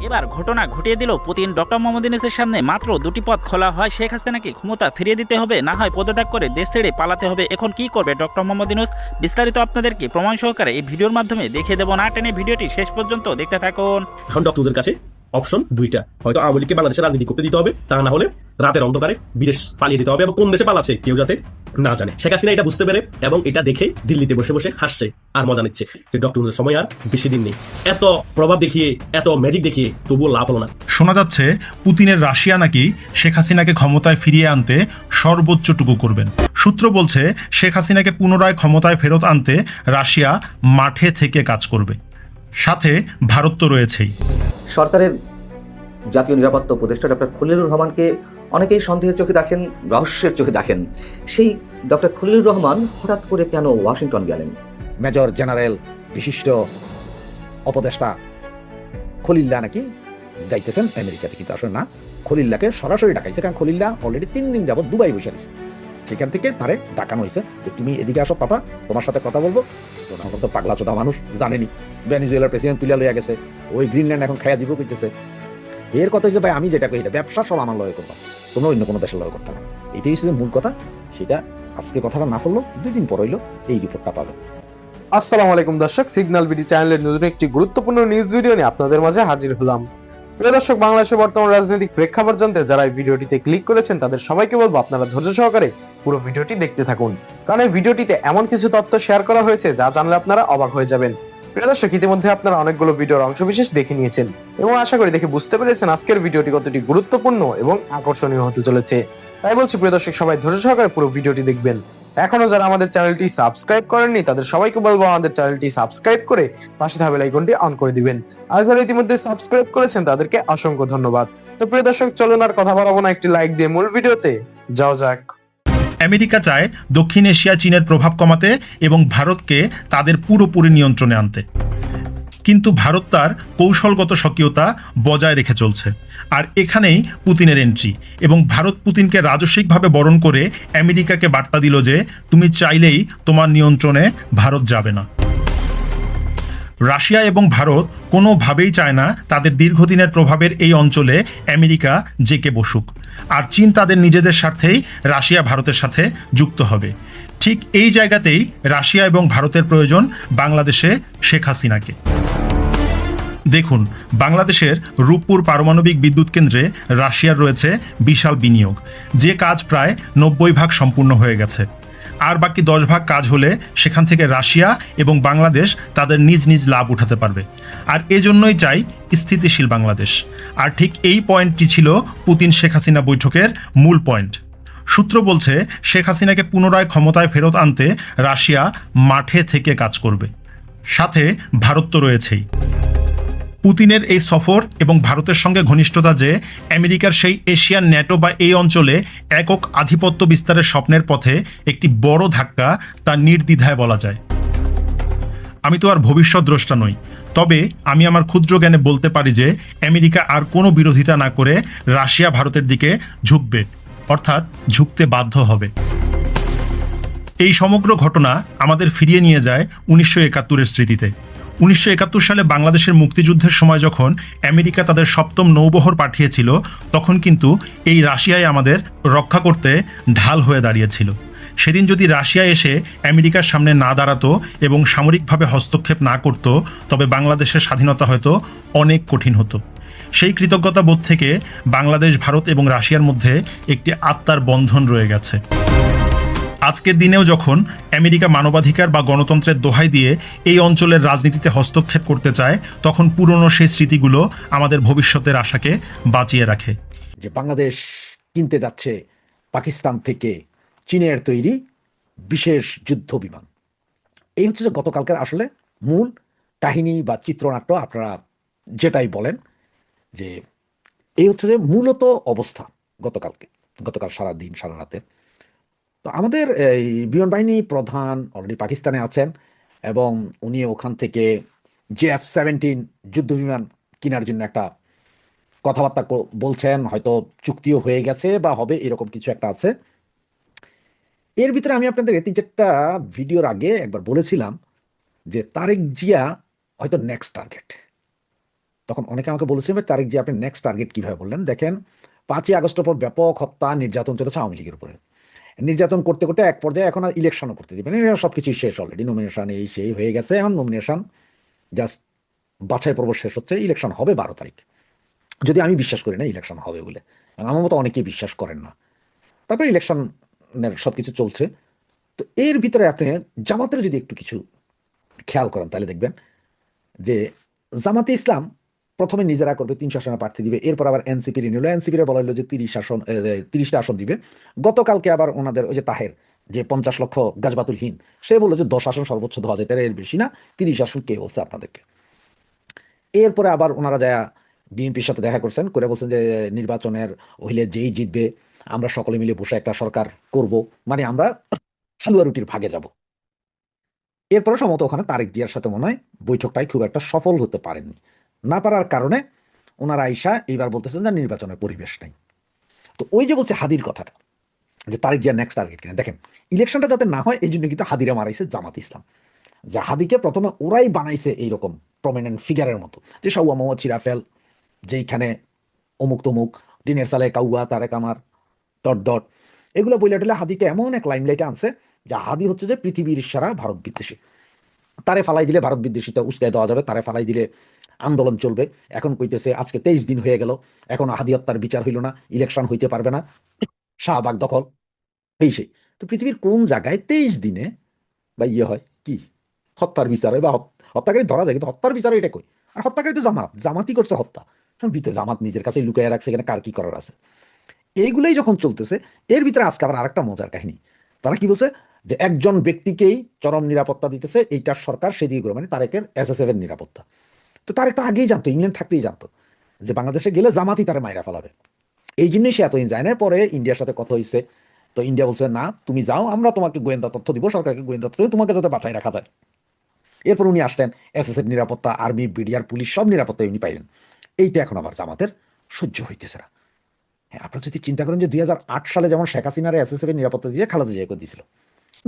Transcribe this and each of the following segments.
এবার ঘটনা ঘটিয়ে দিল পুতিন। ডক্টর মোহাম্মদ ইউনূসের সামনে মাত্র দুটি পথ খোলা, হয় শেখ হাসিনাকে ক্ষমতা ফিরিয়ে দিতে হবে, না হয় পদত্যাগ করে দেশ ছেড়ে পালাতে হবে। এখন কি করবে ডক্টর মোহাম্মদ ইউনূস? বিস্তারিত আপনাদেরকে প্রমাণ সহকারে এই ভিডিওর মাধ্যমে দেখিয়ে দেব। না টেনে ভিডিওটি শেষ পর্যন্ত দেখতে থাকুন। এখন ডক্টরদের কাছে অপশন দুইটা, হয়তো আওয়ামী লীগকে বাংলাদেশে রাজনীতি করতে দিতে হবে, তা না হলে রাতের অন্ধকারে বিদেশ পালিয়ে দিতে হবে, এবং কোন দেশে পালাচ্ছে কেউ যাতে না জানে। শেখ হাসিনা এটা বুঝতে পেরে এবং এটা দেখে দিল্লিতে বসে বসে হাসছে আর মজা নিচ্ছে যে ডক্টরদের সময় আর বেশি দিন নেই। এত প্রভাব দেখিয়ে, এত ম্যাজিক দেখিয়ে তবুও লাভ হলো না। শোনা যাচ্ছে পুতিনের রাশিয়া নাকি শেখ হাসিনাকে ক্ষমতায় ফিরিয়ে আনতে সর্বোচ্চটুকু করবেন। সূত্র বলছে শেখ হাসিনাকে পুনরায় ক্ষমতায় ফেরত আনতে রাশিয়া মাঠে থেকে কাজ করবে, সাথে ভারত তো রয়েছেই। সরকারের জাতীয় নিরাপত্তা উপদেষ্টা ডক্টর খলিলুর রহমানকে অনেকেই সন্দেহের চোখে দেখেন, রহস্যের চোখে দেখেন। সেই ডক্টর খলিলুর রহমান হঠাৎ করে কেন ওয়াশিংটন গেলেন? মেজর জেনারেল বিশিষ্ট উপদেষ্টা খলিল্লা নাকি যাইতেছেন আমেরিকাতে, কিন্তু আসলে না, খলিল্লাকে সরাসরি ডাকাইছে, কারণ খলিল্লা অলরেডি 3 দিন যাবত দুবাই বসে রয়েছে। সেখান থেকে তারে ডাকানো হয়েছে যে তুমি এদিকে আসো পাপা, তোমার সাথে কথা বলবো। তো পাগলা চোদা মানুষ জানেনি, ভেনেজুয়েলার প্রেসিডেন্ট তুলে লইয়া গেছে, ওই গ্রিনল্যান্ড এখন খাইয়া দিব কইতেছে। এর কথা হচ্ছে ভাই আমি যেটা কই এটা ব্যবসা সব আমার লয় করবো, তোমরা অন্য কোনো দেশের লয় করতে না। এটাই হচ্ছে মূল কথা। সেটা আজকে কথাটা না বললো 2 দিন পর হইলো এই রিপোর্টটা পাবে। আসসালামু আলাইকুম দর্শক, সিগন্যাল বিডি চ্যানেলের নতুন একটি গুরুত্বপূর্ণ নিউজ ভিডিও নিয়ে আপনাদের মাঝে হাজির হলাম। প্রিয় দর্শক, বাংলাদেশের বর্তমান রাজনৈতিক প্রেক্ষাপট জানতে যারা এই ভিডিওটিতে ক্লিক করেছেন তাদের সবাইকে বলবো আপনারা ধৈর্য সহকারে পুরো ভিডিওটি দেখতে থাকুন, কারণ এই ভিডিওটিতে এমন কিছু তথ্য শেয়ার করা হয়েছে যা জানলে আপনারা অবাক হয়ে যাবেন। প্রিয় দর্শক, ইতিমধ্যে আপনারা অনেকগুলো ভিডিওর অংশবিশেষ দেখে নিয়েছেন এবং আশা করি দেখে বুঝতে পেরেছেন আজকের ভিডিওটি কতটি গুরুত্বপূর্ণ এবং আকর্ষণীয় হতে চলেছে। তাই বলছি প্রিয় দর্শক, সবাই ধৈর্য সহকারে পুরো ভিডিওটি দেখবেন। এখনো যারা আমাদের চ্যানেলটি সাবস্ক্রাইব করেননি তাদের সবাইকে বলবো আমাদের চ্যানেলটি সাবস্ক্রাইব করে পাশে থাকা বেল আইকনটি অন করে দিবেন। আর যারা ইতিমধ্যে সাবস্ক্রাইব করেছেন তাদেরকে অসংখ্য ধন্যবাদ। তো প্রিয় দর্শক, চলুন আর কথা বাড়াবো না, একটি লাইক দিয়ে মূল ভিডিওতে যাও যাক। আমেরিকা চায় দক্ষিণ এশিয়া চীনের প্রভাব কমাতে এবং ভারতকে তাদের পুরোপুরি নিয়ন্ত্রণে আনতে, কিন্তু ভারত তার কৌশলগত স্বকীয়তা বজায় রেখে চলছে। আর এখানেই পুতিনের এন্ট্রি, এবং ভারত পুতিনকে রাজস্বিকভাবে বরণ করে আমেরিকাকে বার্তা দিল যে তুমি চাইলেই তোমার নিয়ন্ত্রণে ভারত যাবে না। রাশিয়া এবং ভারত কোনোভাবেই চায় না তাদের দীর্ঘদিনের প্রভাবের এই অঞ্চলে আমেরিকা জেকে বসুক, আর চীন তাদের নিজেদের স্বার্থেই রাশিয়া ভারতের সাথে যুক্ত হবে। ঠিক এই জায়গাতেই রাশিয়া এবং ভারতের প্রয়োজন বাংলাদেশে শেখ হাসিনাকে। দেখুন, বাংলাদেশের রূপপুর পারমাণবিক বিদ্যুৎ কেন্দ্রে রাশিয়ার রয়েছে বিশাল বিনিয়োগ, যে কাজ প্রায় 90% সম্পূর্ণ হয়ে গেছে। আর বাকি 10% কাজ হলে সেখান থেকে রাশিয়া এবং বাংলাদেশ তাদের নিজ নিজ লাভ উঠাতে পারবে। আর এজন্যই চাই স্থিতিশীল বাংলাদেশ। আর ঠিক এই পয়েন্টটি ছিল পুতিন শেখ হাসিনা বৈঠকের মূল পয়েন্ট। সূত্র বলছে শেখ হাসিনাকে পুনরায় ক্ষমতায় ফেরত আনতে রাশিয়া মাঠে থেকে কাজ করবে, সাথে ভারত তো রয়েছেই। পুতিনের এই সফর এবং ভারতের সঙ্গে ঘনিষ্ঠতা যে আমেরিকার সেই এশিয়ান ন্যাটো বা এই অঞ্চলে একক আধিপত্য বিস্তারের স্বপ্নের পথে একটি বড় ধাক্কা, তা নির্দ্বিধায় বলা যায়। আমি তো আর ভবিষ্যৎ দ্রষ্টা নই, তবে আমি আমার ক্ষুদ্র জ্ঞানে বলতে পারি যে আমেরিকা আর কোনো বিরোধিতা না করে রাশিয়া ভারতের দিকে ঝুঁকবে, অর্থাৎ ঝুঁকতে বাধ্য হবে। এই সমগ্র ঘটনা আমাদের ফিরিয়ে নিয়ে যায় 1971-এর স্মৃতিতে। 1971 সালে বাংলাদেশের মুক্তিযুদ্ধের সময় যখন আমেরিকা তাদের 7ম নৌবহর পাঠিয়েছিল, তখন কিন্তু এই রাশিয়ায় আমাদের রক্ষা করতে ঢাল হয়ে দাঁড়িয়েছিল। সেদিন যদি রাশিয়া এসে আমেরিকার সামনে না দাঁড়াতো এবং সামরিকভাবে হস্তক্ষেপ না করত, তবে বাংলাদেশের স্বাধীনতা হয়তো অনেক কঠিন হতো। সেই কৃতজ্ঞতা বোধ থেকে বাংলাদেশ, ভারত এবং রাশিয়ার মধ্যে একটি আত্মার বন্ধন রয়ে গেছে। আজকের দিনেও যখন আমেরিকা মানবাধিকার বা গণতন্ত্রের দোহাই দিয়ে এই অঞ্চলের রাজনীতিতে হস্তক্ষেপ করতে চায়, তখন পুরনো সেই স্মৃতিগুলো আমাদের ভবিষ্যতের আশাকে বাঁচিয়ে রাখে। যে বাংলাদেশ কিনতে যাচ্ছে পাকিস্তান থেকে চীনের তৈরি বিশেষ যুদ্ধ বিমান, এই হচ্ছে যে গতকালকের আসলে মূল কাহিনী বা চিত্রনাট্য, আপনারা যেটাই বলেন, যে এই হচ্ছে যে মূলত অবস্থা গতকাল সারা দিন সারা রাতে। তো আমাদের এই বিমান বাহিনী প্রধান অলরেডি পাকিস্তানে আছেন এবং উনি ওখান থেকে JF-17 যুদ্ধ বিমান কেনার জন্য একটা কথাবার্তা বলছেন, হয়তো চুক্তিও হয়ে গেছে বা হবে, এরকম কিছু একটা আছে। এর ভিতরে আমি আপনাদের 3-4টা ভিডিওর আগে একবার বলেছিলাম যে তারেক জিয়া হয়তো নেক্সট টার্গেট। তখন অনেকে আমাকে বলেছে, "ভাই তারেক জি, আপনি নেক্সট টার্গেট কিভাবে বললেন?" দেখেন, 5ই আগস্টের পর ব্যাপক হত্যা নির্যাতন চলেছে আওয়ামী লীগের উপরে। নির্যাতন করতে করতে এক পর্যায়ে এখন আর ইলেকশনও করতে দিবেন, সবকিছু শেষ, অলরেডি নমিনেশন এই সেই হয়ে গেছে। এখন নমিনেশন জাস্ট বাছাই পর্ব শেষ হচ্ছে, ইলেকশন হবে 12 তারিখ। যদি আমি বিশ্বাস করি না ইলেকশন হবে বলে, এবং আমার মতো অনেকেই বিশ্বাস করেন না। তারপরে ইলেকশনের সবকিছু চলছে। তো এর ভিতরে আপনি জামাতের যদি একটু কিছু খেয়াল করেন, তাহলে দেখবেন যে জামাতে ইসলাম প্রথমে নিজেরা করবে, 300 আসনে প্রার্থী দিবে, এরপর আবার এনসিপি নিল, এনসিপির বলা হলো যে 30টা আসন দিবে। গতকালকে আবার ওনাদের ওই যে তাহের, যে 50 লক্ষ গাছবাতুলহীন, সে বললো যে 10 আসন সর্বোচ্চ দেওয়া যায়, তার এর বেশি না, 30 আসন কে বলছে আপনাদেরকে। এরপরে আবার ওনারা যায় বিএনপির সাথে দেখা করছেন, করে বলছেন যে নির্বাচনের হইলে যেই জিতবে আমরা সকলে মিলে বসে একটা সরকার করব, মানে আমরা হালুয়া রুটির ভাগে যাব। এরপরে সম্ভবত ওখানে তারেক জিয়ার সাথে মনে হয় বৈঠকটাই খুব একটা সফল হতে পারেননি। না পারার কারণে ওনারা আইসা এইবার বলতেছেন যে নির্বাচনের পরিবেশ নেই। তো ওই যে বলছে হাদির কথাটা, যে তারেক জিয়ার নেক্সট টার্গেট কিনা, দেখেন ইলেকশনটা যাতে না হয় এই জন্য কিন্তু হাদিরা মারাইছে জামাত ইসলাম। যে হাদিকে প্রথমে ওরাই বানাইছে এইরকম প্রমিনেন্ট ফিগারের মতো, যে সাউয়া মোহাম্মদ চিরাফেল, যেইখানে অমুক তমুক, টিনের সালে কাউয়া, তারেক আমার, ডট ডট, এগুলো বইলে টেলে হাদিকে এমন এক লাইমলাইটে আনছে যে হাদি হচ্ছে যে পৃথিবীর সারা ভারত বিদ্বেষী। তারে ফালাই দিলে ভারত বিদ্বেষীতে উস্কাই দেওয়া যাবে, তারে ফালাই দিলে আন্দোলন চলবে। এখন কইতেছে আজকে 23 দিন হয়ে গেল, এখন হাদি হত্যার বিচার হইল না, ইলেকশন হইতে পারবে না, শাহবাগ দখল, এই সেই। তো পৃথিবীর কোন জায়গায় 23 দিনে বা ইয়ে হয় কি হত্যার বিচার হয়, বা হত্যাকারী ধরা যায়, কিন্তু হত্যার বিচার এটা কই? আর হত্যাকারী তো জামাতই করছে হত্যা। ভিতরে জামাত নিজের কাছে লুকিয়ে রাখছে, এখানে কার কি করার আছে? এইগুলোই যখন চলতেছে, এর ভিতরে আজকে আবার আরেকটা মজার কাহিনী। তারা কি বলছে যে একজন ব্যক্তিকেই চরম নিরাপত্তা দিতেছে এইটার সরকার, সেদিকে করে, মানে তারেকের এসএসএফ এর নিরাপত্তা। তো তারেক তো আগেই জানতো, ইংল্যান্ড থাকতেই জানতো যে বাংলাদেশে গেলে জামাতই তারে মাইরা ফেলাবে। এই জন্যই সে এতদিন যায় না। পরে ইন্ডিয়ার সাথে কথা হয়েছে, তো ইন্ডিয়া বলছে না তুমি যাও, আমরা তোমাকে গোয়েন্দা তথ্য দিব, সরকারকে গোয়েন্দা তথ্য দিব, তোমাকে যাতে বাঁচাই রাখা যায়। এরপর উনি আসলেন, এসএসএফ নিরাপত্তা, আর্মি, বিডিআর, পুলিশ সব নিরাপত্তা উনি পাইলেন। এইটা এখন আবার জামাতের সহ্য হইতেছে না। হ্যাঁ, আপনারা যদি চিন্তা করেন যে 2008 সালে যেমন শেখ হাসিনার এসএসএফ এর নিরাপত্তা দিয়ে খালেদা জিয়াকে দিয়েছিল,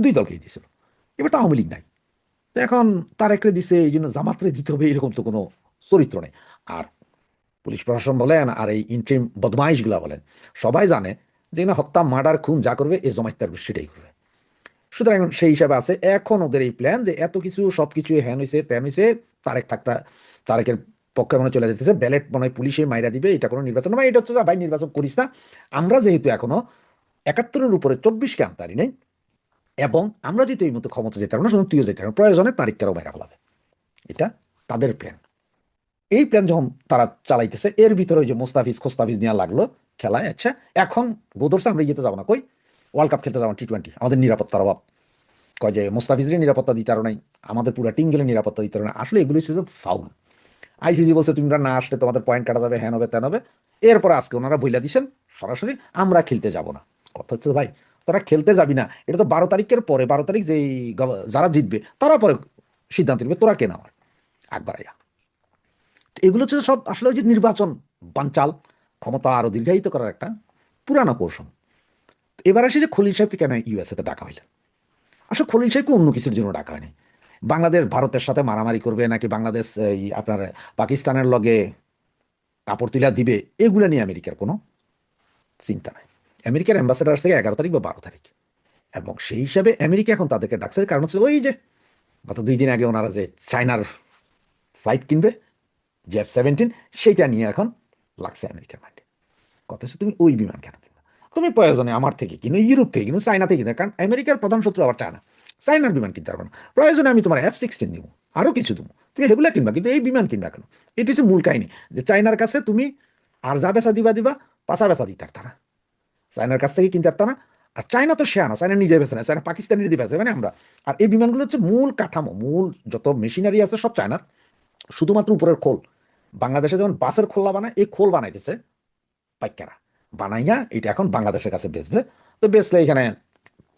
দুই দলকেই দিয়েছিল, এবার তো আওয়ামী লীগ নাই। তো এখন তারেকরে দিছে, এই জন্য জামাতরে দিতে হবে, এরকম তো কোনো চরিত্র নেই। আর পুলিশ প্রশাসন বলেন আর এই ইন্ট্রিম বদমাইশগুলা বলেন, সবাই জানে যে না, হত্যা, মার্ডার, খুন যা করবে এই জমাইতার গোষ্ঠীটাই করবে। সুতরাং সেই হিসাবে আছে এখন ওদের এই প্ল্যান যে এত কিছু সবকিছু হ্যান হয়েছে ত্যান হয়েছে, তারেকের পক্ষে মনে চলে যেতেছে, ব্যালেট মনে হয় পুলিশে মাইরা দিবে, এটা কোনো নির্বাচন নয়। এটা হচ্ছে ভাই নির্বাচন করিস না, আমরা যেহেতু এখনো 71-এর উপরে 24কে আনতে পারি নাই, এবং আমরা যেহেতু এই মতো ক্ষমতা যেতে পারবো না, শুধু তুইও যেতে পারবো, প্রয়োজনে তারিখটারও বাইরে ফেলাবে। এটা তাদের প্ল্যান। এই প্ল্যান যখন তারা চালাইতেছে, এর ভিতরে ওই যে মোস্তাফিজ খোস্তাফিজ নেওয়া লাগলো খেলায়। আচ্ছা, এখন গোদরসে আমরা ইয়েতে যাবো না, কই ওয়ার্ল্ড কাপ খেলতে যাবো, T20, আমাদের নিরাপত্তার অভাব। কয় যে মোস্তাফিজের নিরাপত্তা দিতে পারো নাই, আমাদের পুরো টিম গেলে নিরাপত্তা দিতে পারো না। আসলে এগুলো হচ্ছে ফাউল। আইসিসি বলছে তোমরা না আসলে তোমাদের পয়েন্ট কাটা যাবে, হ্যান হবে ত্যান হবে। এরপর আজকে ওনারা বইলা দিচ্ছেন সরাসরি আমরা খেলতে যাব না। কথা হচ্ছে ভাই, তোরা খেলতে যাবি না, এটা তো 12 তারিখের পরে, 12 তারিখ যেই যারা জিতবে তারা পরে সিদ্ধান্ত নেবে, তোরা কেন আমার আকবার আয়া। এগুলো হচ্ছে সব আসলে ওই যে নির্বাচন বানচাল, ক্ষমতা আরো দীর্ঘায়িত করার একটা পুরানো কৌশল। এবার আসে যে খলিল সাহেবকে কেন ইউএসএতে ডাকা হইল? আসলে খলিল সাহেবকে অন্য কিছুর জন্য ডাকা হয়নি। বাংলাদেশ ভারতের সাথে মারামারি করবে, নাকি বাংলাদেশ এই আপনার পাকিস্তানের লগে কাপড় তুলা দিবে, এগুলো নিয়ে আমেরিকার কোনো চিন্তা নাই। আমেরিকার অ্যাম্বাসেডার আসছে 11 তারিখ বা 12 তারিখ, এবং সেই হিসাবে আমেরিকা এখন তাদেরকে ডাকছে। কারণ হচ্ছে ওই যে গত 2 দিন আগে ওনারা যে চায়নার ফ্লাইট কিনবে, F-17, সেইটা নিয়ে এখন লাগছে আমেরিকার মাঠে। কথা হচ্ছে তুমি ওই বিমান কেন কিনবে? তুমি প্রয়োজনে আমার থেকে কিনো, ইউরোপ থেকে কিনো, চায়না থেকে কিনো, কারণ আমেরিকার প্রধান শত্রু আবার চায়না। চায়নার বিমান কিনতে পারবে না। প্রয়োজনে আমি তোমার F-16 দিব, আরও কিছু দেবো, তুমি সেগুলো কিনবা, কিন্তু এই বিমান কিনবা কেন? এটি হচ্ছে মূল কাহিনী, যে চায়নার কাছে তুমি আর যা বেচা দিবা পাশা বেচা দিতে পারতা না, চায়নার কাছ থেকে কিনতে পারতা না। আর চায়না তো শেয়ানা, চায়না নিজে বেছে না, চায়না পাকিস্তানি দিয়ে বেছে, মানে আমরা। আর এই বিমানগুলো হচ্ছে মূল কাঠামো, মূল যত মেশিনারি আছে সব চায়নার, শুধুমাত্র উপরের খোল। বাংলাদেশে যেমন বাসের খোলা বানায়, এই খোল বানাইতেছে পাইকারা, বানাই না, এটা এখন বাংলাদেশের কাছে বেচবে। তো বেচলে এখানে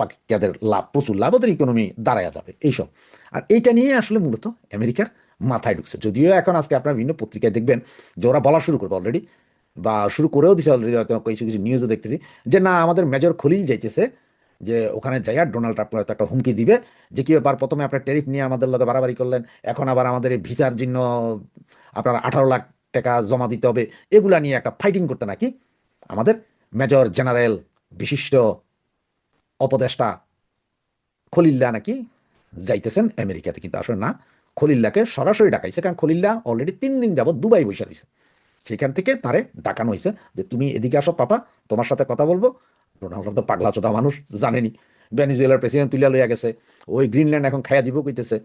পাকিস্তানের লাভ, প্রচুর লাভ, ওদের ইকোনমি দাঁড়ায় যাবে এইসব। আর এইটা নিয়ে আসলে মূলত আমেরিকার মাথায় ঢুকছে। যদিও এখন আজকে আপনার বিভিন্ন পত্রিকায় দেখবেন যে ওরা বলা শুরু করবে অলরেডি, বা শুরু করেও দিছে অলরেডি, হয়তো কিছু কিছু নিউজও দেখতেছি, যে না আমাদের মেজর খলিল যাইতেছে, যে ওখানে যাইয়া ডোনাল্ড ট্রাম্প হয়তো একটা হুমকি দিবে, যে কি ব্যাপার, প্রথমে আপনার ট্যারিফ নিয়ে আমাদের লগে বাড়াবাড়ি করলেন, এখন আবার আমাদের এই ভিসার জন্য আপনার 18 লাখ টাকা জমা দিতে হবে, এগুলা নিয়ে একটা ফাইটিং করতে নাকি আমাদের মেজর জেনারেল বিশিষ্ট উপদেষ্টা খলিল্লা নাকি যাইতেছেন আমেরিকাতে। কিন্তু আসলে না, খলিল্লাকে সরাসরি ডাকাইছে, কারণ খলিল্লা অলরেডি 3 দিন যাবত দুবাই বসে রয়েছে। সেখান থেকে তারে ডাকানো হয়েছে যে তুমি এদিকে আসো পাপা, তোমার সাথে কথা বলবো। ডোনাল্ড ট্রাম্প তো পাগলা চোদা মানুষ, জানেনি। ভেনেজুয়েলার প্রেসিডেন্ট তুলিয়া লইয়া গেছে, ওই গ্রিনল্যান্ড এখন খাইয়া দিব কইতেছে।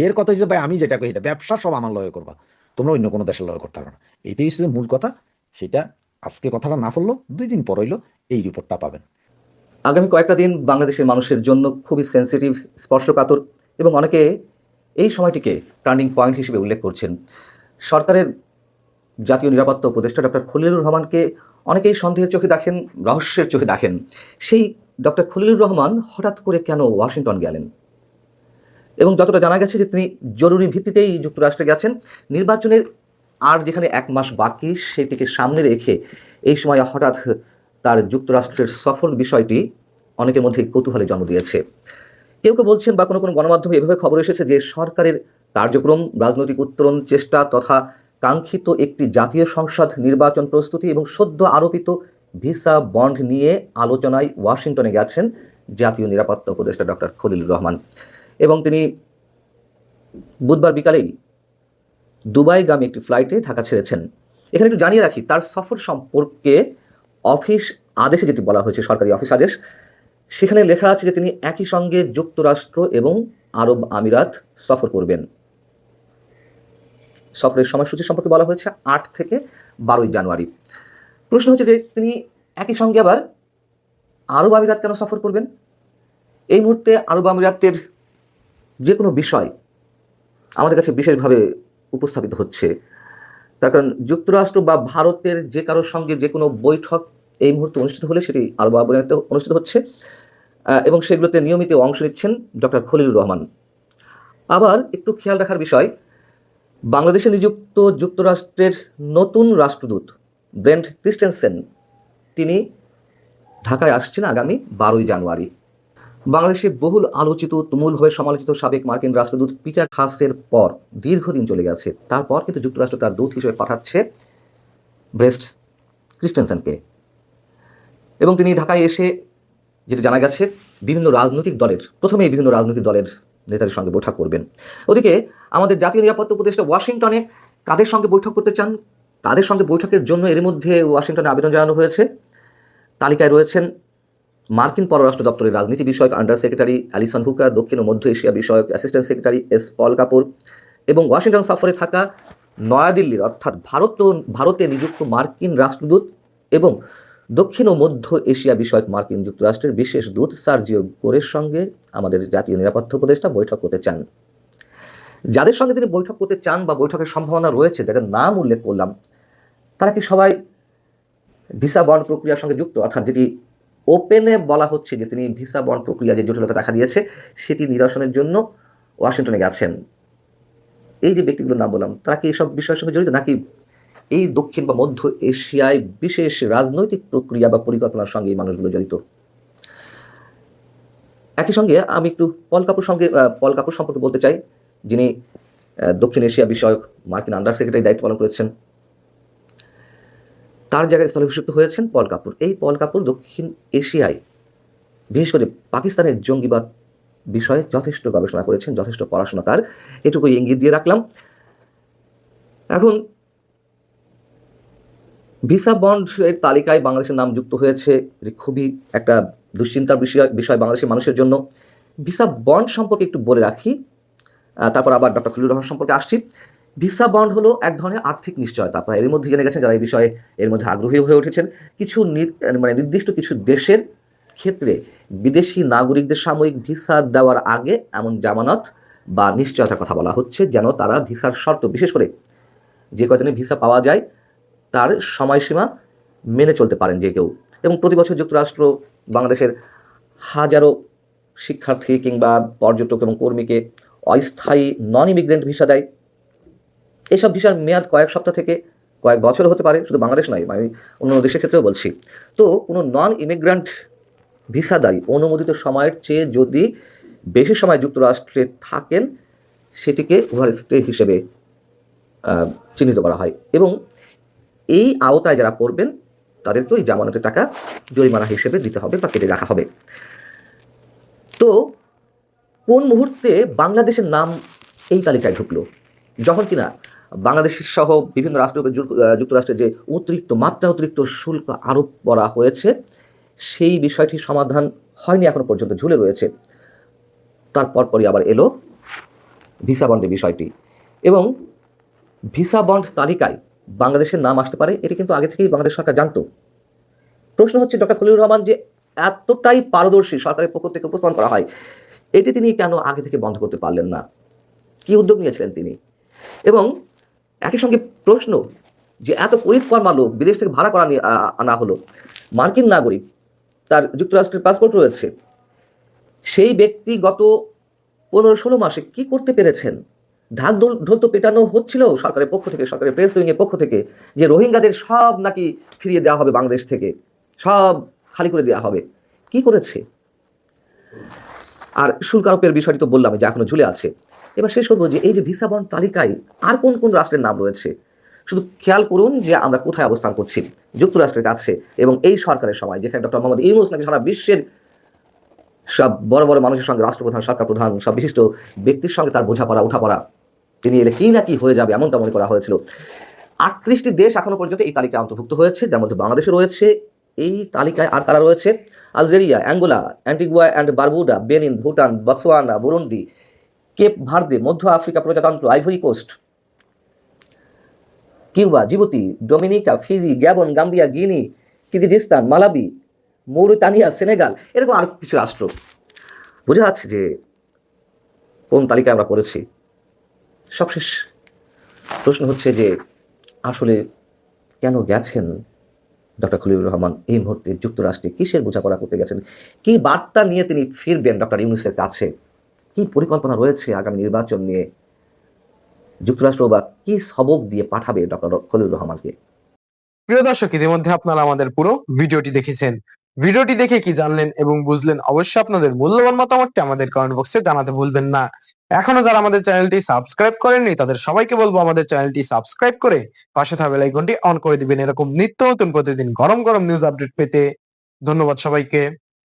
এর কথা হচ্ছে ভাই আমি যেটা কই এটা ব্যবসা সব আমার লয় করবা, তোমরা অন্য কোনো দেশের লয় করতে পারো না। এটাই হচ্ছে মূল কথা। সেটা আজকে কথাটা না বললো 2 দিন পর হইলো এই রিপোর্টটা পাবেন। আগামী কয়েকটা দিন বাংলাদেশের মানুষের জন্য খুবই সেন্সিটিভ, স্পর্শকাতর, এবং অনেকে এই সময়টিকে টার্নিং পয়েন্ট হিসেবে উল্লেখ করছেন। সরকারের জাতীয় নিরাপত্তা উপদেষ্টা ডক্টর খলিলুর রহমানকে অনেকেই সন্দেহের চোখে দেখেন, রহস্যের চোখে দেখেন। সেই ডক্টর খলিলুর রহমান হঠাৎ করে কেন ওয়াশিংটন গেলেন? এবং যতটা জানা গেছে যে তিনি জরুরি ভিত্তিতেই যুক্তরাষ্ট্রে গেছেন। নির্বাচনের আর যেখানে 1 মাস বাকি, সেটিকে সামনে রেখে এই সময় হঠাৎ তার যুক্তরাষ্ট্রের সফর বিষয়টি অনেকের মধ্যে কৌতূহলে জন্ম দিয়েছে। কেউ কেউ বলছেন বা কোনো কোনো গণমাধ্যমে এভাবে খবর এসেছে যে সরকারের কার্যক্রম, রাজনৈতিক উত্তরণ চেষ্টা তথা কাঙ্ক্ষিত একটি জাতীয় সংসদ নির্বাচন প্রস্তুতি এবং সদ্য আরোপিত ভিসা বন্ড নিয়ে আলোচনায় ওয়াশিংটনে গেছেন জাতীয় নিরাপত্তা উপদেষ্টা ডক্টর খলিলুর রহমান। এবং তিনি বুধবার বিকালেই দুবাইগামী একটি ফ্লাইটে ঢাকা ছেড়েছেন। এখানে একটু জানিয়ে রাখি, তার সফর সম্পর্কে অফিস আদেশে যেটি বলা হয়েছে, সরকারি অফিস আদেশ, সেখানে লেখা আছে যে তিনি একই সঙ্গে যুক্তরাষ্ট্র এবং আরব আমিরাত সফর করবেন। সফরের সময়সূচি সম্পর্কে বলা হয়েছে 8 থেকে 12 জানুয়ারি। প্রশ্ন হচ্ছে যে তিনি একই সঙ্গে আবার আরব আমিরাত কেন সফর করবেন? এই মুহূর্তে আরব আমিরাতের যে কোনো বিষয় আমাদের কাছে বিশেষভাবে উপস্থাপিত হচ্ছে। তার কারণ যুক্তরাষ্ট্র বা ভারতের যে কারোর সঙ্গে যে কোনো বৈঠক এই মুহূর্তে অনুষ্ঠিত হলে সেটি আরব আমিরাতে অনুষ্ঠিত হচ্ছে, এবং সেগুলোতে নিয়মিত অংশ নিচ্ছেন ডক্টর খলিলুর রহমান। আবার একটু খেয়াল রাখার বিষয়, বাংলাদেশে নিযুক্ত যুক্তরাষ্ট্রের নতুন রাষ্ট্রদূত ব্রেন্ট ক্রিস্টেনসেন তিনি ঢাকায় আসছেন আগামী 12 জানুয়ারি। বাংলাদেশে বহুল আলোচিত, তুমুলভাবে সমালোচিত সাবেক মার্কিন রাষ্ট্রদূত পিটার হাসের পর দীর্ঘদিন চলে গেছে। তারপর কিন্তু যুক্তরাষ্ট্র তার দূত হিসেবে পাঠাচ্ছে ব্রেন্ট ক্রিস্টেনসেনকে। এবং তিনি ঢাকায় এসে যেটা জানা গেছে বিভিন্ন রাজনৈতিক দলের নেতাদের সঙ্গে বৈঠক করবেন। ওদিকে আমাদের জাতীয় নিরাপত্তা উপদেষ্টা ওয়াশিংটনে কাদের সঙ্গে বৈঠক করতে চান, তাদের সঙ্গে বৈঠকের জন্য এর মধ্যে ওয়াশিংটনে আবেদন জানানো হয়েছে। তালিকায় রয়েছেন মার্কিন পররাষ্ট্র দপ্তরের রাজনীতি বিষয়ক আন্ডার সেক্রেটারি অ্যালিসন হুকার, দক্ষিণ ও মধ্য এশিয়া বিষয়ক অ্যাসিস্ট্যান্ট সেক্রেটারি এস পল কাপুর, এবং ওয়াশিংটন সফরে থাকা নয়াদিল্লির অর্থাৎ ভারতে নিযুক্ত মার্কিন রাষ্ট্রদূত এবং দক্ষিণ ও মধ্য এশিয়া বিষয়ক মার্কিন যুক্তরাষ্ট্রের বিশেষ দূত সার্জিও গোরের সঙ্গে আমাদের জাতীয় নিরাপত্তা উপদেষ্টা বৈঠক করতে চান। যাদের সঙ্গে তিনি বৈঠক করতে চান বা বৈঠকের সম্ভাবনা রয়েছে, যাদের নাম উল্লেখ করলাম, তারা কি সবাই ভিসা বন্ড প্রক্রিয়ার সঙ্গে যুক্ত? অর্থাৎ যেটি ওপেনে বলা হচ্ছে যে তিনি ভিসা বন্ড প্রক্রিয়া যে জটিলতা দেখা দিয়েছে সেটি নিরসনের জন্য ওয়াশিংটনে গেছেন। এই যে ব্যক্তিগুলোর নাম বললাম, তারা কি এইসব বিষয়ের সঙ্গে জড়িত, নাকি এই দক্ষিণ বা মধ্য এশিয়ায় বিশেষ রাজনৈতিক প্রক্রিয়া বা পরিকল্পনার সঙ্গে এই মানুষগুলো জড়িত? একই সঙ্গে আমি একটু পল কাপুর সম্পর্কে বলতে চাই, যিনি দক্ষিণ এশিয়া বিষয়ক মার্কিন আন্ডার সেক্রেটারি দায়িত্ব পালন করেছেন। তার জায়গায় স্থলাভিষিক্ত হয়েছেন পল কাপুর। এই পল কাপুর দক্ষিণ এশিয়ায় বিশেষ করে পাকিস্তানের জঙ্গিবাদ বিষয়ে যথেষ্ট গবেষণা করেছেন, যথেষ্ট পড়াশোনা তার, এটুকুই ইঙ্গিত দিয়ে রাখলাম। এখন ভিসা বন্ডের তালিকায় বাংলাদেশের নাম যুক্ত হয়েছে, এটি খুবই একটা দুশ্চিন্তার বিষয় বাংলাদেশের মানুষের জন্য। ভিসা বন্ড সম্পর্কে একটু বলে রাখি, তারপর আবার ডক্টর খলিলুর রহমান সম্পর্কে আসছি। ভিসা বন্ড হলো এক ধরনের আর্থিক নিশ্চয়তা। আপনারা এর মধ্যে জেনে গেছেন, যারা এই বিষয়ে এর মধ্যে আগ্রহী হয়ে উঠেছেন। কিছু নির্দিষ্ট কিছু দেশের ক্ষেত্রে বিদেশি নাগরিকদের সাময়িক ভিসা দেওয়ার আগে এমন জামানত বা নিশ্চয়তার কথা বলা হচ্ছে, যেন তারা ভিসার শর্ত, বিশেষ করে যে কয়দিনে ভিসা পাওয়া যায় তার সময়সীমা মেনে চলতে পারেন যে কেউ। এবং প্রতি বছর যুক্তরাষ্ট্র বাংলাদেশের হাজারো শিক্ষার্থী কিংবা পর্যটক এবং কর্মীকে অস্থায়ী নন ইমিগ্রেন্ট ভিসা দেয়। এসব ভিসার মেয়াদ কয়েক সপ্তাহ থেকে কয়েক বছর হতে পারে, শুধু বাংলাদেশ নয়, আমি অন্য দেশের ক্ষেত্রেও বলছি। তো কোনো নন ইমিগ্রেন্ট ভিসাদারী অনুমোদিত সময়ের চেয়ে যদি বেশি সময় যুক্তরাষ্ট্রে থাকেন, সেটিকে ওভারস্টে হিসেবে চিহ্নিত করা হয় এবং এই আওতায় যারা পড়বেন তাদেরকে ওই জামানতের টাকা জরিমানা হিসেবে দিতে হবে বা কেটে রাখা হবে। তো কোন মুহূর্তে বাংলাদেশের নাম এই তালিকায় ঢুকলো? যখন কিনা বাংলাদেশ সহ বিভিন্ন রাষ্ট্রের উপর যুক্তরাষ্ট্রের যে অতিরিক্ত শুল্ক আরোপ করা হয়েছে, সেই বিষয়টি সমাধান হয়নি, এখনো পর্যন্ত ঝুলে রয়েছে। তারপরই আবার এলো ভিসা বন্ডের বিষয়টি, এবং ভিসা বন্ড তালিকায় বাংলাদেশের নাম আসতে পারে এটি কিন্তু আগে থেকেই বাংলাদেশ সরকার জানতো। প্রশ্ন হচ্ছে ডক্টর খলিলুর রহমান যে এতটাই পারদর্শী সরকারের পক্ষ থেকে উপস্থাপন করা হয়, এটি তিনি কেন আগে থেকে বন্ধ করতে পারলেন না? কি উদ্যোগ নিয়েছিলেন তিনি? এবং একই সঙ্গে প্রশ্ন যে এত পরিকর্মা লোক বিদেশ থেকে ভাড়া করা আনা হলো, মার্কিন নাগরিক, তার যুক্তরাষ্ট্রের পাসপোর্ট রয়েছে, সেই ব্যক্তি গত 15-16 মাসে কি করতে পেরেছেন? ঢোল তো পেটানো হচ্ছিল সরকারের পক্ষ থেকে, সরকারের প্রেস উইংয়ের পক্ষ থেকে, যে রোহিঙ্গাদের সব নাকি ফিরিয়ে দেওয়া হবে, বাংলাদেশ থেকে সব খালি করে দেওয়া হবে। কি করেছে? আর শুল্ক আরোপের বিষয়টি তো বললাম যে এখনো ঝুলে আছে। এবার শেষ করবো যে এই যে ভিসা বন্ড তালিকায় আর কোন কোন রাষ্ট্রের নাম রয়েছে, শুধু খেয়াল করুন যে আমরা কোথায় অবস্থান করছি, যুক্তরাষ্ট্রের কাছে। এবং এই সরকারের সময় যেখানে ডক্টর মোহাম্মদ ইউনূস নাকি সারা বিশ্বের সব বড় বড় মানুষের সঙ্গে, রাষ্ট্রপ্রধান, সরকার প্রধান, সব বিশিষ্ট ব্যক্তির সঙ্গে তার বোঝাপড়া উঠাপড়া, তিনি এলে কি না কি হয়ে যাবে এমনটা মনে করা হয়েছিল। 38টি দেশ এখনো পর্যন্ত এই তালিকায় অন্তর্ভুক্ত হয়েছে, যার মধ্যে বাংলাদেশে রয়েছে। এই তালিকায় আর কারা রয়েছে? Algeria, Angola, Antigua and Barbuda, Benin, Bhutan, Botswana, Burundi, Cape Verde, মধ্য আফ্রিকা প্রজাতন্ত্র, Ivory Coast, Cuba, Djibouti, Dominica, Fiji, Gabon, Gambia, Guinea, Kyrgyzstan, Malawi, Mauritania, Senegal, এরকম আরো কিছু রাষ্ট্র। বোঝা যাচ্ছে যে কোন তালিকায় আমরা পড়েছি। সবশেষ প্রশ্ন হচ্ছে যে আসলে কেন গেছেন ডক্টর খলিলুর রহমান এই মুহূর্তে যুক্তরাষ্ট্রে? কিসের বোঝাপড়া করতে গেছেন? কি বার্তা নিয়ে তিনি ফিরবেন ডক্টর ইউনূসের কাছে? কি পরিকল্পনা রয়েছে আগামী নির্বাচন নিয়ে? যুক্তরাষ্ট্র বা কি সবক দিয়ে পাঠাবে ডক্টর খলিলুর রহমানকে? প্রিয় দর্শক, ইতিমধ্যে আপনারা আমাদের পুরো ভিডিওটি দেখেছেন। ভিডিওটি দেখে কি জানলেন এবং বুঝলেন, অবশ্যই আপনাদের মূল্যবান মতামতটি আমাদের কমেন্ট বক্সে জানাতে ভুলবেন না। এখনো যারা আমাদের চ্যানেলটি সাবস্ক্রাইব করেননি তাদের সবাইকে বলবো আমাদের চ্যানেলটি সাবস্ক্রাইব করে পাশে থাকা বেল আইকনটি অন করে দিবেন এরকম নিত্য নতুন প্রতিদিন গরম গরম নিউজ আপডেট পেতে। ধন্যবাদ সবাইকে।